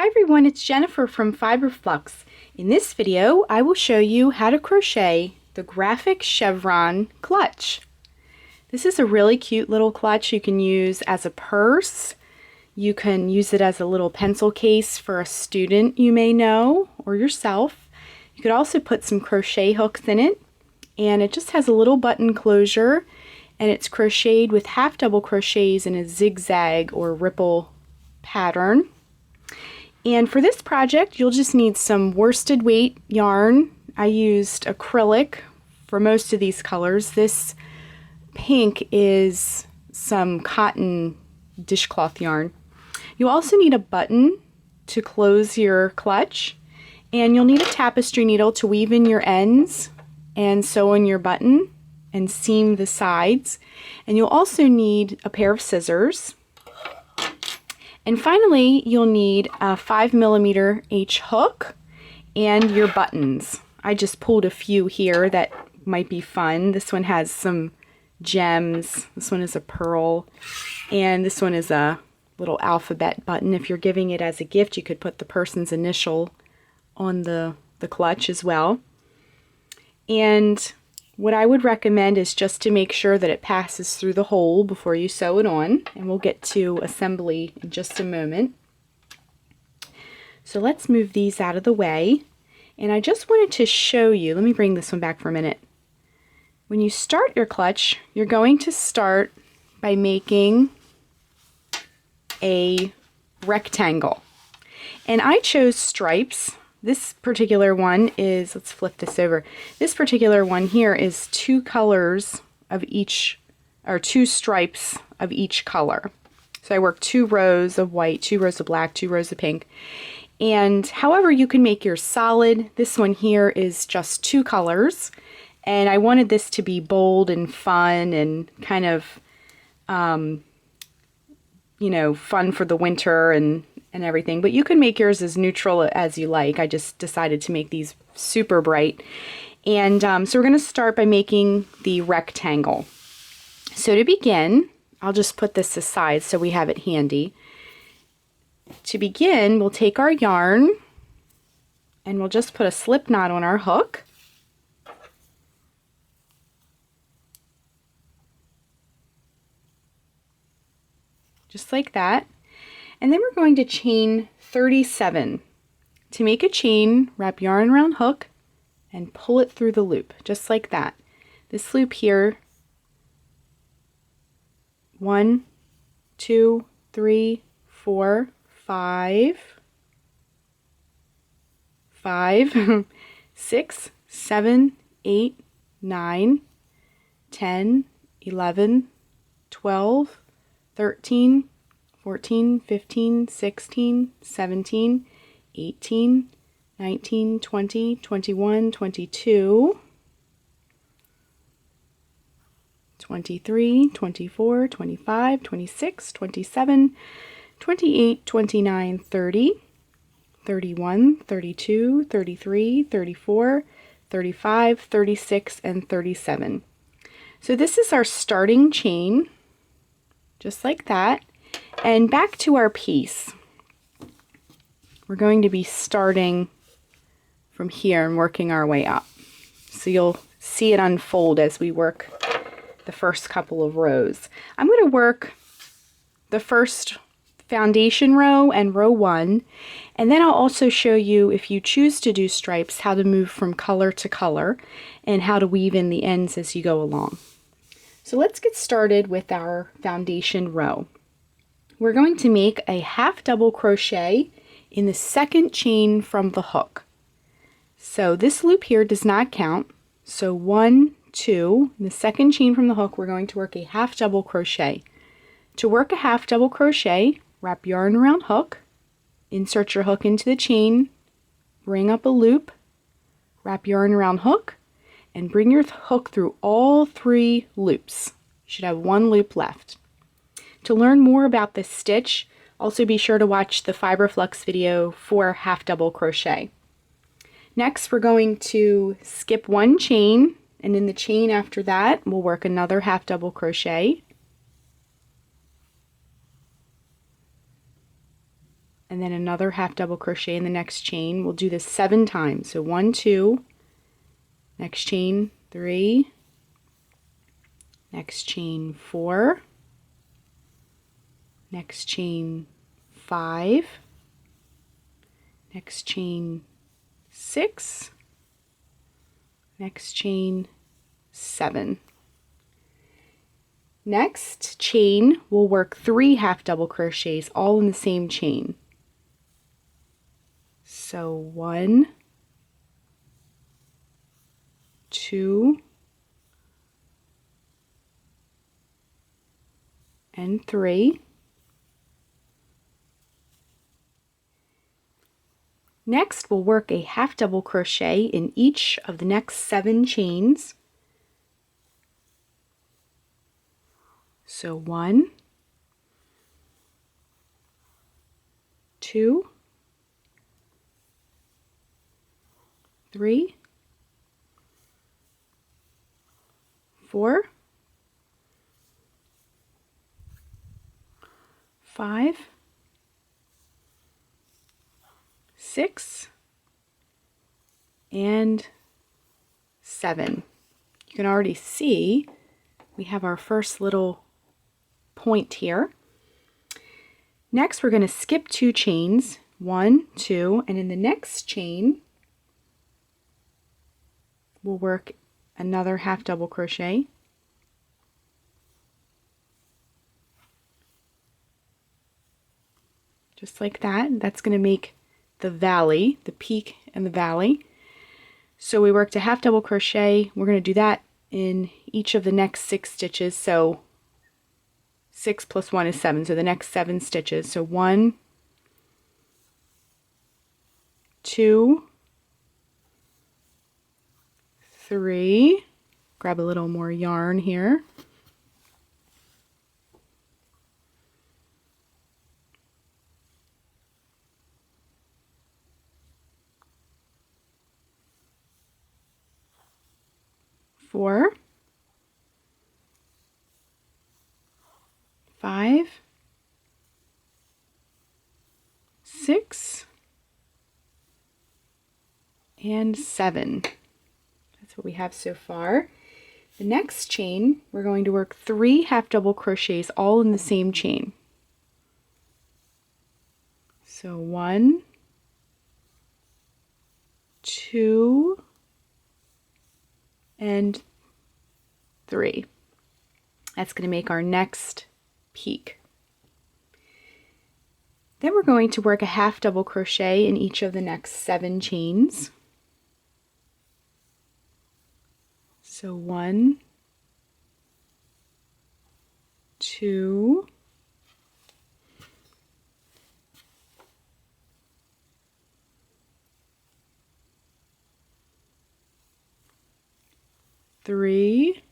Hi everyone, it's Jennifer from Fiberflux. In this video, I will show you how to crochet the Graphic Chevron Clutch. This is a really cute little clutch you can use as a purse. You can use it as a little pencil case for a student you may know or yourself. You could also put some crochet hooks in it, and it just has a little button closure, and it's crocheted with half double crochets in a zigzag or ripple pattern. And for this project, you'll just need some worsted weight yarn. I used acrylic for most of these colors. This pink is some cotton dishcloth yarn. You also need a button to close your clutch, and you'll need a tapestry needle to weave in your ends and sew in your button and seam the sides. And you'll also need a pair of scissors. And finally, you'll need a 5mm H hook and your buttons. I just pulled a few here that might be fun. This one has some gems. This one is a pearl. And this one is a little alphabet button. If you're giving it as a gift, you could put the person's initial on the clutch as well. And what I would recommend is just to make sure that it passes through the hole before you sew it on, and we'll get to assembly in just a moment. So let's move these out of the way, and I just wanted to show you, let me bring this one back for a minute. When you start your clutch, you're going to start by making a rectangle, and I chose stripes. This particular one is, let's flip this over. This particular one here is two colors of each, or two stripes of each color. So I worked 2 rows of white, 2 rows of black, 2 rows of pink. And however you can make yours solid, this one here is just 2 colors. And I wanted this to be bold and fun and kind of, you know, fun for the winter and everything, but you can make yours as neutral as you like. I just decided to make these super bright. And so we're going to start by making the rectangle. So to begin, I'll just put this aside so we have it handy. To begin, we'll take our yarn and we'll just put a slip knot on our hook. Just like that. And then we're going to chain 37. To make a chain, wrap yarn around hook and pull it through the loop, just like that. This loop here, 1, 2, 3, 4, 5, 5, 6, 7, 8, 9, 10, 11, 12, 13, 14, 15, 16, 17, 18, 19, 20, 21, 22, 23, 24, 25, 26, 27, 28, 29, 30, 31, 32, 33, 34, 35, 36, and 37. So this is our starting chain, just like that. And back to our piece. We're going to be starting from here and working our way up. So you'll see it unfold as we work the first couple of rows. I'm going to work the first foundation row and row 1, and then I'll also show you, if you choose to do stripes, how to move from color to color and how to weave in the ends as you go along. So let's get started with our foundation row. We're going to make a half double crochet in the second chain from the hook. So this loop here does not count. So 1, 2, in the second chain from the hook, we're going to work a half double crochet. To work a half double crochet, wrap yarn around hook, insert your hook into the chain, bring up a loop, wrap yarn around hook, and bring your hook through all 3 loops. You should have 1 loop left. To learn more about this stitch, also be sure to watch the Fiberflux video for half double crochet. Next, we're going to skip 1 chain, and in the chain after that, we'll work another half double crochet. and then another half double crochet in the next chain. We'll do this 7 times. So 1, 2, next chain 3, next chain 4, next chain 5, next chain 6, next chain 7. Next chain, we'll work 3 half double crochets all in the same chain. So 1, 2, and 3. Next, we'll work a half double crochet in each of the next 7 chains. So 1, 2, 3, 4, 5, 6, and 7. You can already see we have our first little point here. Next, we're going to skip 2 chains, 1, 2, and in the next chain we'll work another half double crochet. Just like that. That's going to make the valley, the peak and the valley. So we worked a half double crochet. We're going to do that in each of the next 6 stitches. So 6 plus 1 is 7. So the next 7 stitches. So 1, 2, 3. Grab a little more yarn here. 4, 5, 6, and 7. That's what we have so far. The next chain, we're going to work 3 half double crochets all in the same chain. So 1, 2, and 3. That's going to make our next peak. Then we're going to work a half double crochet in each of the next 7 chains. So 1, 2, 3,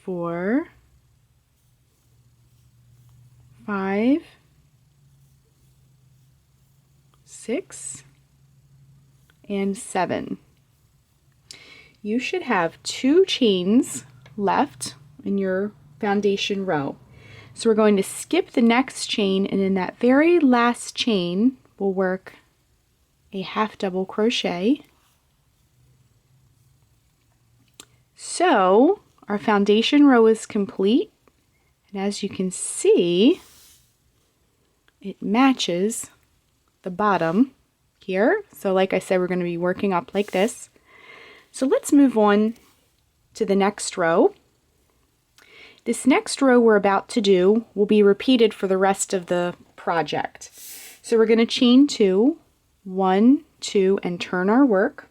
4, 5, 6, and 7. You should have 2 chains left in your foundation row. So we're going to skip the next chain, and in that very last chain we'll work a half double crochet. So our foundation row is complete, and as you can see, it matches the bottom here. So like I said, we're going to be working up like this. So let's move on to the next row. This next row we're about to do will be repeated for the rest of the project. So we're going to chain 2, 1, 2, and turn our work.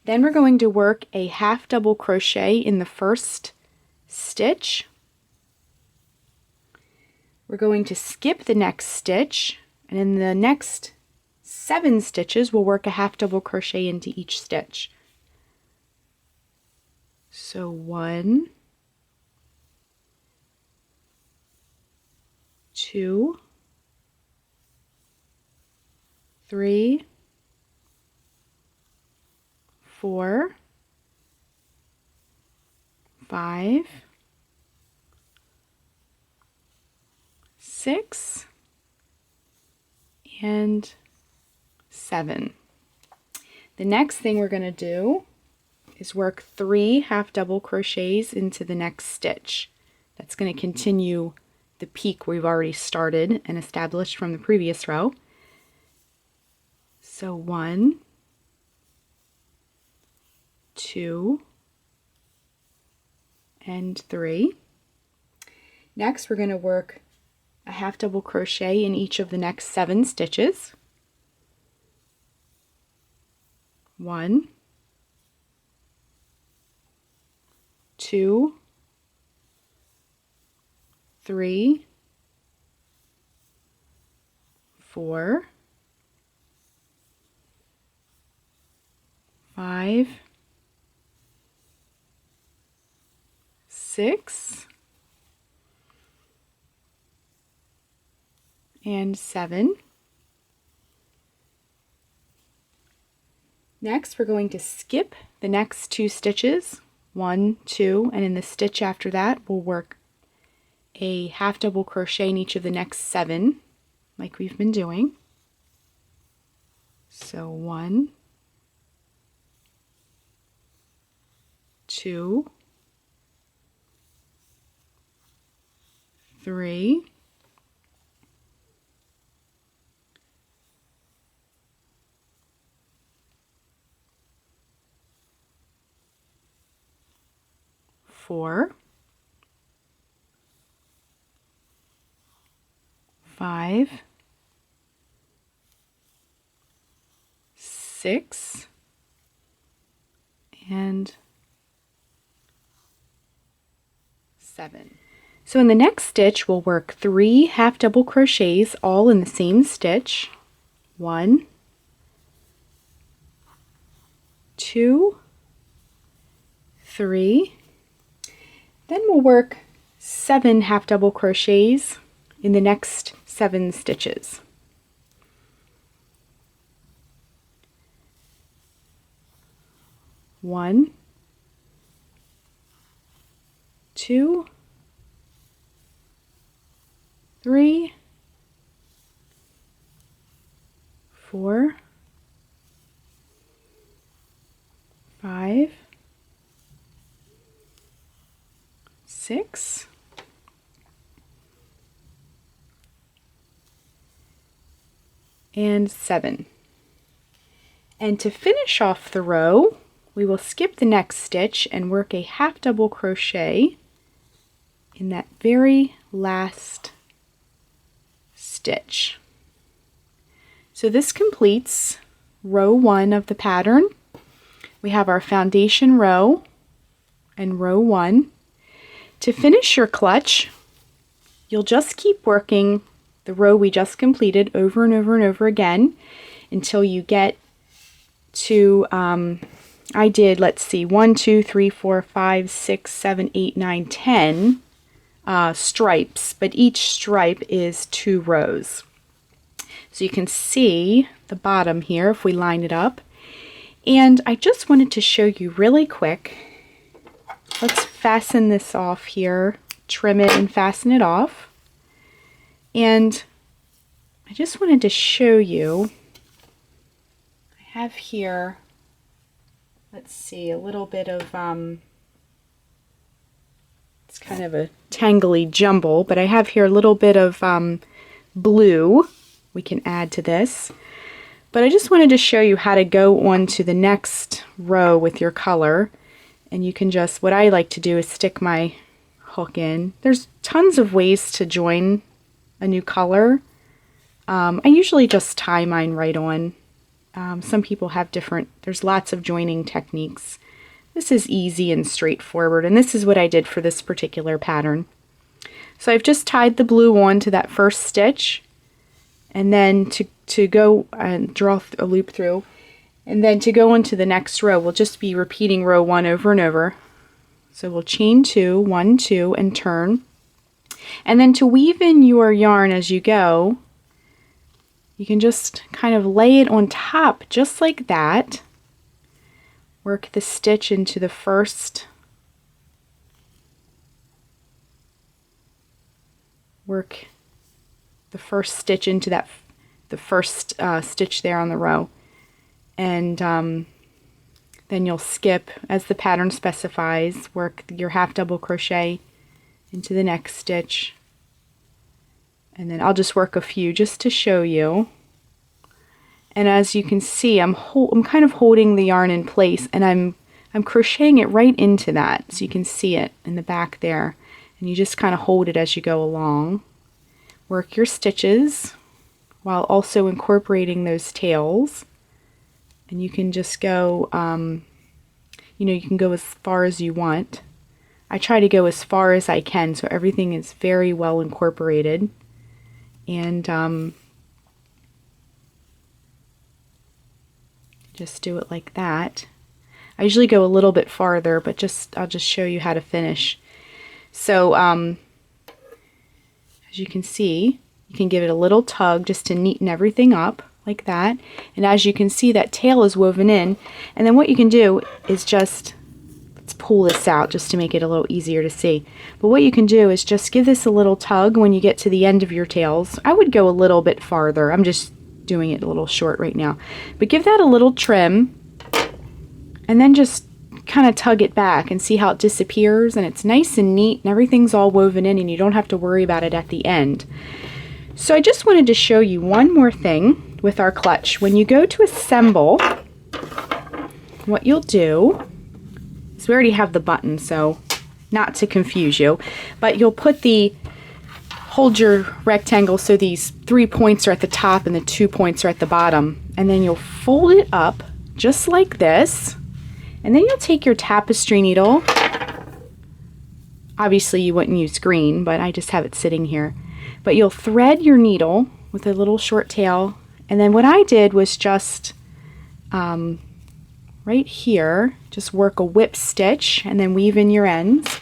Then we're going to work a half double crochet in the first stitch. We're going to skip the next stitch, and in the next 7 stitches we'll work a half double crochet into each stitch. So 1, 2, 3, 4, 5, 6 and 7. The next thing we're going to do is work 3 half double crochets into the next stitch. That's going to continue the peak we've already started and established from the previous row. So 1, 2, and 3. Next we're going to work a half double crochet in each of the next 7 stitches. 1, 2, 3, 4, 5, 6, and 7. Next, we're going to skip the next 2 stitches, 1, 2, and in the stitch after that, we'll work a half double crochet in each of the next 7, like we've been doing. So 1, 2, 3, 4, 5, 6, and 7. So in the next stitch, we'll work 3 half double crochets all in the same stitch. 1, 2, 3. Then we'll work 7 half double crochets in the next 7 stitches. 1, 2, 3, 4, 5, 6, and 7. And to finish off the row, we will skip the next stitch and work a half double crochet in that very last stitch. So this completes row 1 of the pattern. We have our foundation row and row 1. To finish your clutch, you'll just keep working the row we just completed over and over and over again until you get to, I did, let's see, 1, 2, 3, 4, 5, 6, 7, 8, 9, 10 stripes, but each stripe is 2 rows. So you can see the bottom here if we line it up. And I just wanted to show you really quick. Let's fasten this off here, trim it and fasten it off. And I just wanted to show you, I have here, let's see, a little bit of, it's kind of a tangly jumble, but I have here a little bit of blue we can add to this. But I just wanted to show you how to go on to the next row with your color. And you can just, what I like to do is stick my hook in. There's tons of ways to join a new color. I usually just tie mine right on. Some people have different, there's lots of joining techniques. This is easy and straightforward, and this is what I did for this particular pattern. So I've just tied the blue on to that first stitch, and then to go and draw a loop through, and then to go into the next row, we'll just be repeating row 1 over and over. So we'll chain 2, 1, 2, and turn. And then to weave in your yarn as you go, you can just kind of lay it on top just like that. Work the stitch into the first, work the first stitch into that, the first stitch there on the row. And then you'll skip, as the pattern specifies, work your half double crochet into the next stitch. And then I'll just work a few just to show you. And as you can see, I'm kind of holding the yarn in place, and I'm crocheting it right into that, so you can see it in the back there. And you just kind of hold it as you go along. Work your stitches while also incorporating those tails. And you can just go, you know, you can go as far as you want. I try to go as far as I can so everything is very well incorporated. And just do it like that. I usually go a little bit farther, but I'll just show you how to finish. So as you can see, you can give it a little tug just to neaten everything up like that. And as you can see, that tail is woven in. And then what you can do is just, let's pull this out just to make it a little easier to see. But what you can do is just give this a little tug when you get to the end of your tails. I would go a little bit farther. I'm just doing it a little short right now. But give that a little trim, and then just kind of tug it back and see how it disappears, and it's nice and neat and everything's all woven in, and you don't have to worry about it at the end. So I just wanted to show you one more thing with our clutch. When you go to assemble, what you'll do is, we already have the button, so not to confuse you, but you'll put hold your rectangle so these 3 points are at the top and the 2 points are at the bottom, and then you'll fold it up just like this, and then you'll take your tapestry needle. Obviously you wouldn't use green, but I just have it sitting here. But you'll thread your needle with a little short tail, and then what I did was just right here, just work a whip stitch and then weave in your ends,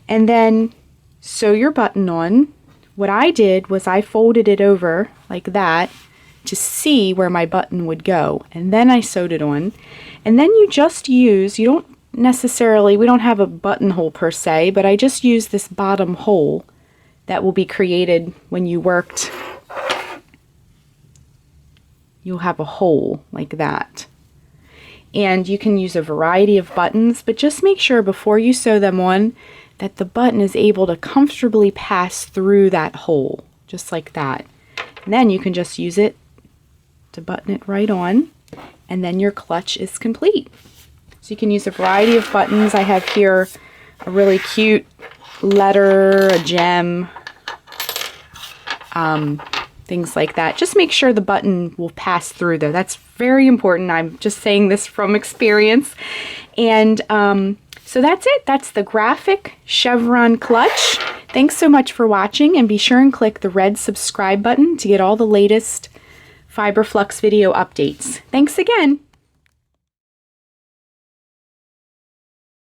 and then sew your button on. What I did was I folded it over like that to see where my button would go, and then I sewed it on. And then you just use, you don't necessarily, we don't have a buttonhole per se, but I just use this bottom hole that will be created when you worked. You'll have a hole like that. And you can use a variety of buttons, but just make sure before you sew them on that the button is able to comfortably pass through that hole, just like that. And then you can just use it to button it right on, and then your clutch is complete. So you can use a variety of buttons. I have here a really cute letter, a gem, things like that. Just make sure the button will pass through though. That's very important. I'm just saying this from experience. And so that's it. That's the Graphic Chevron Clutch. Thanks so much for watching, and be sure and click the red subscribe button to get all the latest Fiber Flux video updates. Thanks again.